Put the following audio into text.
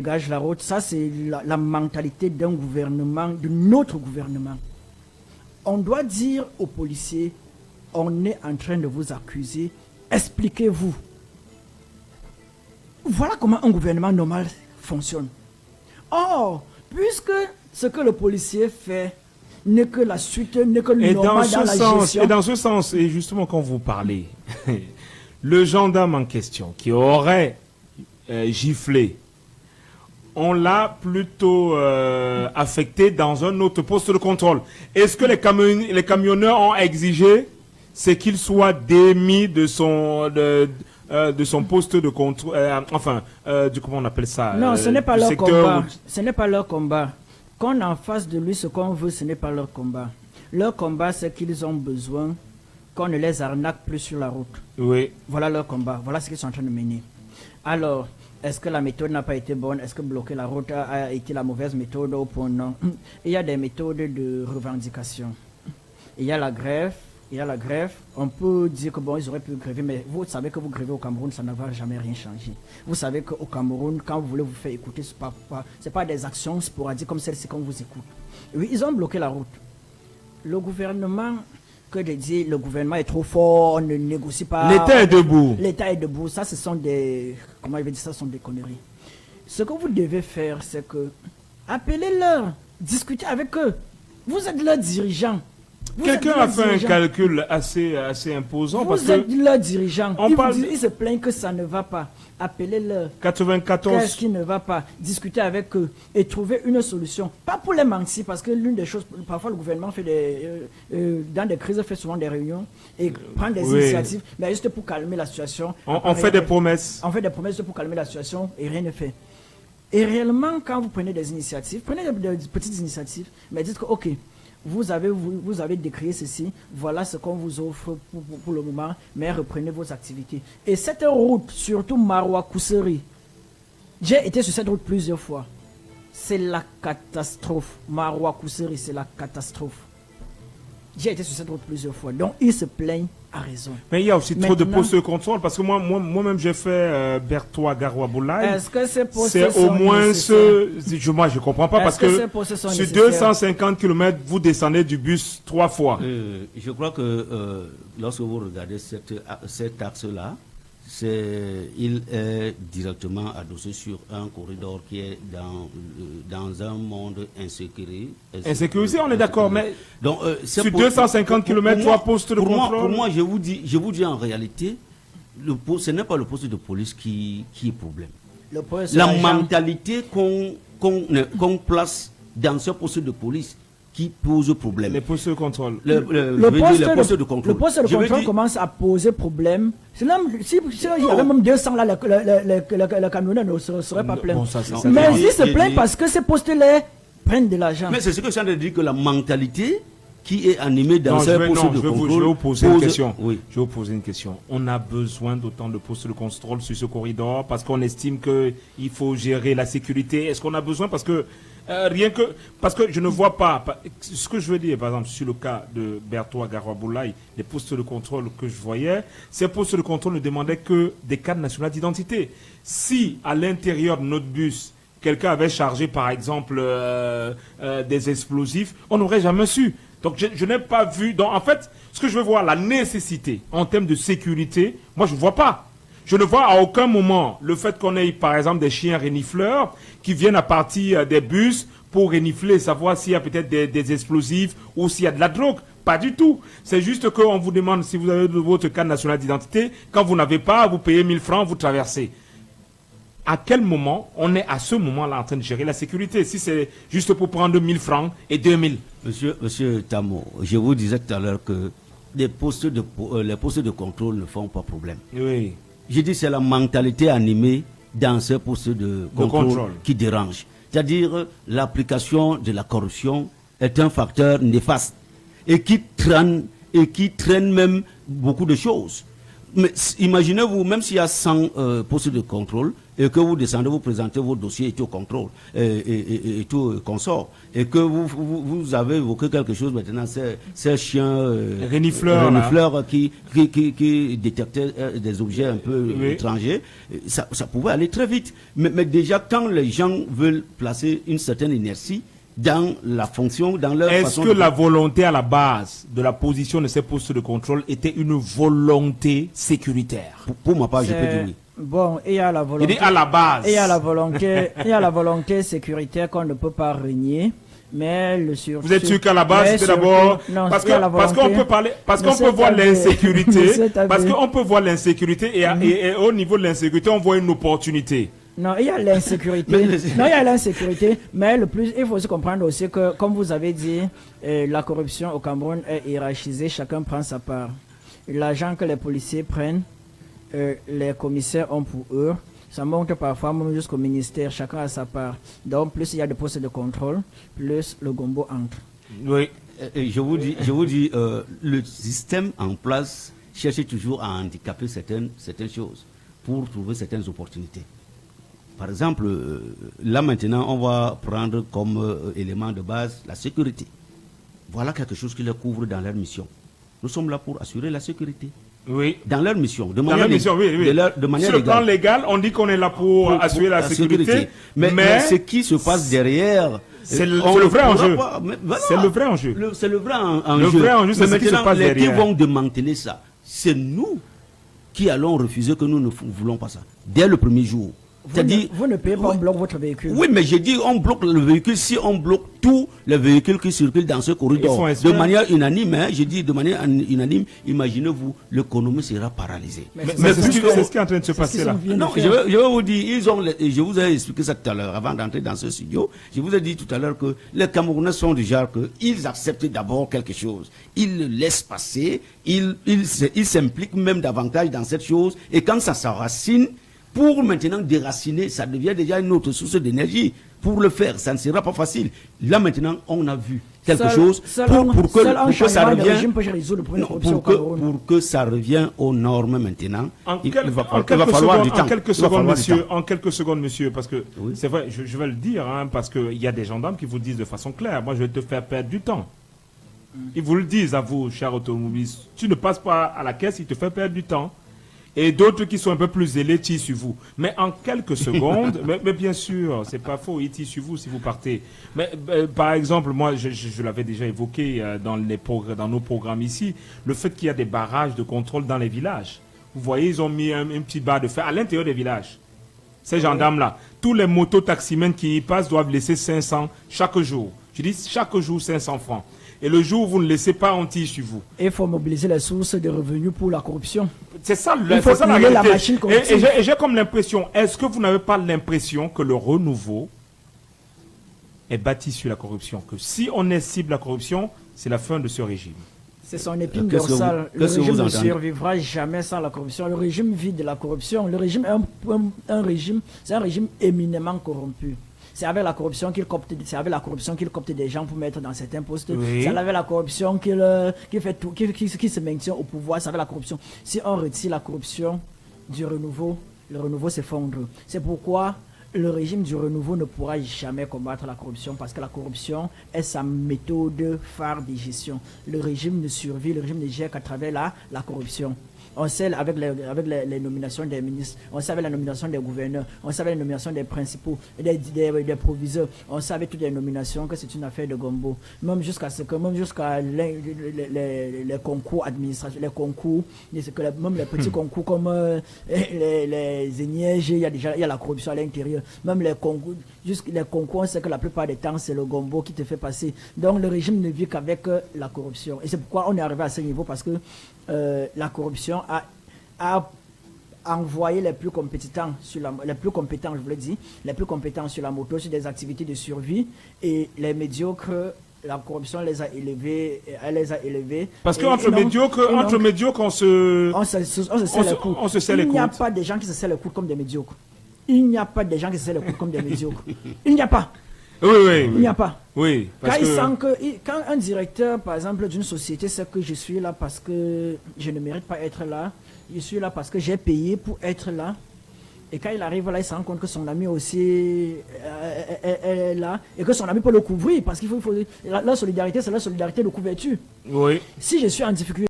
dégage la route, ça c'est la mentalité d'un gouvernement, de notre gouvernement. On doit dire aux policiers, on est en train de vous accuser, expliquez-vous. Voilà comment un gouvernement normal fonctionne. Or, puisque ce que le policier fait n'est que la suite, n'est que le normal dans la gestion. Et dans ce sens, et justement quand vous parlez, le gendarme en question qui aurait giflé, on l'a plutôt affecté dans un autre poste de contrôle. Est-ce que les camionneurs ont exigé c'est qu'il soit démis de son poste de contrôle, comment on appelle ça? Non, ce n'est pas leur combat. Ce n'est pas leur combat. Qu'on en face de lui ce qu'on veut, ce n'est pas leur combat. Leur combat, c'est qu'ils ont besoin qu'on ne les arnaque plus sur la route. Oui. Voilà leur combat. Voilà ce qu'ils sont en train de mener. Alors, est-ce que la méthode n'a pas été bonne? Est-ce que bloquer la route a été la mauvaise méthode au point? Non. Il y a des méthodes de revendication. Il y a la grève. On peut dire que bon, ils auraient pu gréver, mais vous savez que vous grévez au Cameroun, ça ne va jamais rien changer. Vous savez qu'au Cameroun, quand vous voulez vous faire écouter, ce n'est pas des actions sporadiques comme celle-ci qu'on vous écoute. Oui, ils ont bloqué la route. Le gouvernement, que de dire, le gouvernement est trop fort, on ne négocie pas. L'État est debout. L'État est debout. Ça, ce sont des, comment je vais dire ça, ce sont des conneries. Ce que vous devez faire, c'est que appelez-leur, discutez avec eux. Vous êtes leurs dirigeants. Quelqu'un a fait un calcul assez imposant. Vous êtes leur dirigeant. Ils se plaignent que ça ne va pas. Appelez-leur. 94. Qu'est-ce qui ne va pas? Discutez avec eux et trouver une solution. Pas pour les mentir, parce que l'une des choses, parfois le gouvernement fait dans des crises, fait souvent des réunions et prend des initiatives, mais juste pour calmer la situation. On fait des promesses. On fait des promesses pour calmer la situation et rien ne fait. Et réellement, quand vous prenez des initiatives, prenez des petites initiatives, mais dites que, ok, vous avez décrié ceci, voilà ce qu'on vous offre pour le moment, mais reprenez vos activités. Et cette route, surtout Maroua-Kousseri, j'ai été sur cette route plusieurs fois. C'est la catastrophe. Maroua-Kousseri, c'est la catastrophe. J'ai été sur cette route plusieurs fois. Donc, ils se plaignent à raison. Mais il y a aussi trop de postes de contrôle, parce que moi-même, j'ai fait Bertois-Garoua-Boulaye. Est-ce que ces postes c'est au moins moi, je ne comprends pas, parce que sur 250 km, vous descendez du bus 3 fois. Je crois que lorsque vous regardez cet axe-là, il est directement adossé sur un corridor qui est dans un monde insécurisé. Insécurisé, on est d'accord, mais donc, sur 250 km, 3 postes de contrôle. Pour moi, je vous dis en réalité, ce n'est pas le poste de police qui est problème. La mentalité qu'on place dans ce poste de police qui pose problème. Les postes de contrôle. Le poste de contrôle commence à poser problème. Si il y avait même 200 là, le camionneur ne serait pas plein. Mais ils se plaignent parce que ces postes-là prennent de l'argent. Mais c'est ce que je suis en train de dire, que la mentalité qui est animée dans ces postes de contrôle. Je vais vous poser une question. Oui. Je vais vous poser une question. On a besoin d'autant de postes de contrôle sur ce corridor parce qu'on estime qu'il faut gérer la sécurité. Est-ce qu'on a besoin parce que parce que je ne vois pas ce que je veux dire, par exemple, sur le cas de Bertois-Garoua-Boulaye, les postes de contrôle que je voyais, ces postes de contrôle ne demandaient que des cartes nationales d'identité. Si à l'intérieur de notre bus, quelqu'un avait chargé, par exemple, des explosifs, on n'aurait jamais su. Donc je n'ai pas vu. Donc en fait, ce que je veux voir, la nécessité en termes de sécurité, moi je ne vois pas. Je ne vois à aucun moment le fait qu'on ait, par exemple, des chiens renifleurs qui viennent à partir des bus pour renifler, savoir s'il y a peut-être des explosifs ou s'il y a de la drogue. Pas du tout. C'est juste qu'on vous demande si vous avez votre carte nationale d'identité. Quand vous n'avez pas, vous payez 1000 francs, vous traversez. À quel moment on est à ce moment-là en train de gérer la sécurité? Si c'est juste pour prendre 1000 francs et 2000. Monsieur Tamo, je vous disais tout à l'heure que les postes de contrôle ne font pas problème. Oui. Je dis c'est la mentalité animée dans ces postes de contrôle qui dérange. C'est-à-dire l'application de la corruption est un facteur néfaste et qui traîne même beaucoup de choses. Mais imaginez-vous, même s'il y a 100 postes de contrôle, et que vous descendez, vous présentez vos dossiers et tout au contrôle, et tout consort, et que vous avez évoqué quelque chose maintenant, c'est chien renifleur qui détectait des objets un peu étrangers, ça pouvait aller très vite. Mais déjà, quand les gens veulent placer une certaine inertie dans la fonction, dans leur façon... Est-ce que la volonté à la base de la position de ces postes de contrôle était une volonté sécuritaire? Pour ma part, je peux dire oui. Bon, il y a la volonté... à la base. Il y a la volonté sécuritaire qu'on ne peut pas renier. Mais le surtout... Vous êtes sûr qu'à la base, c'était d'abord... Parce qu'on peut parler... Parce qu'on peut voir l'insécurité. Parce qu'on peut voir l'insécurité et au niveau de l'insécurité, on voit une opportunité. Non, il y a l'insécurité. Mais le plus, il faut aussi comprendre aussi que, comme vous avez dit, la corruption au Cameroun est hiérarchisée, chacun prend sa part. L'argent que les policiers prennent, les commissaires ont pour eux. Ça monte parfois même jusqu'au ministère, chacun a sa part. Donc, plus il y a de postes de contrôle, plus le gombo entre. Oui, je vous dis, le système en place cherche toujours à handicaper certaines choses pour trouver certaines opportunités. Par exemple, là maintenant, on va prendre comme élément de base la sécurité. Voilà quelque chose qui les couvre dans leur mission. Nous sommes là pour assurer la sécurité. Oui. Dans leur mission. De manière Sur le plan légal, on dit qu'on est là pour assurer la sécurité. Mais ce qui se passe derrière... C'est le vrai enjeu. C'est le vrai enjeu. C'est le vrai enjeu. Le vrai enjeu, c'est ce qui se passe derrière. Les qui vont démanteler ça, c'est nous qui allons refuser, que nous ne voulons pas ça. Dès le premier jour. Vous ne payez pas, on bloque votre véhicule. Oui, mais j'ai dit on bloque le véhicule si on bloque tous les véhicules qui circulent dans ce corridor. De manière unanime, j'ai dit de manière unanime, imaginez-vous, l'économie sera paralysée. Mais c'est ce qui est en train de se passer là. Non, je vais vous dire, je vous ai expliqué ça tout à l'heure, avant d'entrer dans ce studio. Je vous ai dit tout à l'heure que les Camerounais sont du genre qu'ils acceptent d'abord quelque chose. Ils le laissent passer, ils s'impliquent même davantage dans cette chose. Et quand ça s'enracine, pour maintenant déraciner, ça devient déjà une autre source d'énergie. Pour le faire, ça ne sera pas facile. Là maintenant, on a vu quelque chose pour que ça revienne. Pour que ça revienne aux normes maintenant. Il va falloir du temps. En quelques secondes, monsieur, parce que c'est vrai, je vais le dire, parce qu'il y a des gendarmes qui vous disent de façon claire, moi je vais te faire perdre du temps. Ils vous le disent à vous, chers automobilistes. Tu ne passes pas à la caisse, ils te font perdre du temps. Et d'autres qui sont un peu plus zélés tirent sur vous. Mais en quelques secondes, mais bien sûr, c'est pas faux, ils tirent sur vous si vous partez. Mais par exemple, moi, je l'avais déjà évoqué dans nos programmes ici, le fait qu'il y a des barrages de contrôle dans les villages. Vous voyez, ils ont mis une petite barre de fer à l'intérieur des villages. Ces gendarmes-là, tous les motos-taximens qui y passent doivent laisser 500 chaque jour. Je dis chaque jour 500 francs. Et le jour où vous ne laissez pas, on tire sur vous. Il faut mobiliser les sources de revenus pour la corruption. C'est ça la réalité. La machine corruptive. Et j'ai comme l'impression, est-ce que vous n'avez pas l'impression que le renouveau est bâti sur la corruption? Que si on cible la corruption, c'est la fin de ce régime. C'est son épine dorsale. Le régime ne survivra jamais sans la corruption. Le régime vit de la corruption. Le régime est un régime éminemment corrompu. C'est avec la corruption qu'il copte des gens pour mettre dans certains postes. Oui. C'est avec la corruption qu'il se maintient au pouvoir. C'est avec la corruption. Si on retire la corruption du renouveau, le renouveau s'effondre. C'est pourquoi le régime du renouveau ne pourra jamais combattre la corruption, parce que la corruption est sa méthode phare de gestion. Le régime ne survit, le régime ne gère qu'à travers la corruption. On sait avec les nominations des ministres, on sait avec la nomination des gouverneurs, on sait avec la nomination des principaux, des proviseurs, on sait avec toutes les nominations que c'est une affaire de gombo. Même jusqu'à les concours administratifs, les concours, même les petits concours comme les énièges, il y a la corruption à l'intérieur. Même les concours, on sait que la plupart des temps c'est le gombo qui te fait passer. Donc le régime ne vit qu'avec la corruption. Et c'est pourquoi on est arrivé à ce niveau, parce que la corruption a envoyé les plus compétents sur les plus compétents sur la moto, sur des activités de survie, et les médiocres, la corruption elle les a élevés. Parce qu'entre médiocres, on se serre les coudes. Il n'y a pas des gens qui se serrent les coudes comme des médiocres. Il n'y a pas des gens qui se serrent les coudes comme des médiocres. Il n'y a pas. Oui. Il n'y a pas. Oui. Quand un directeur, par exemple, d'une société sait que je suis là parce que je ne mérite pas être là, je suis là parce que j'ai payé pour être là, Et quand il arrive là, il se rend compte que son ami aussi est là et que son ami peut le couvrir parce qu'il faut la solidarité, c'est la solidarité de couverture. Oui. Si je suis en difficulté,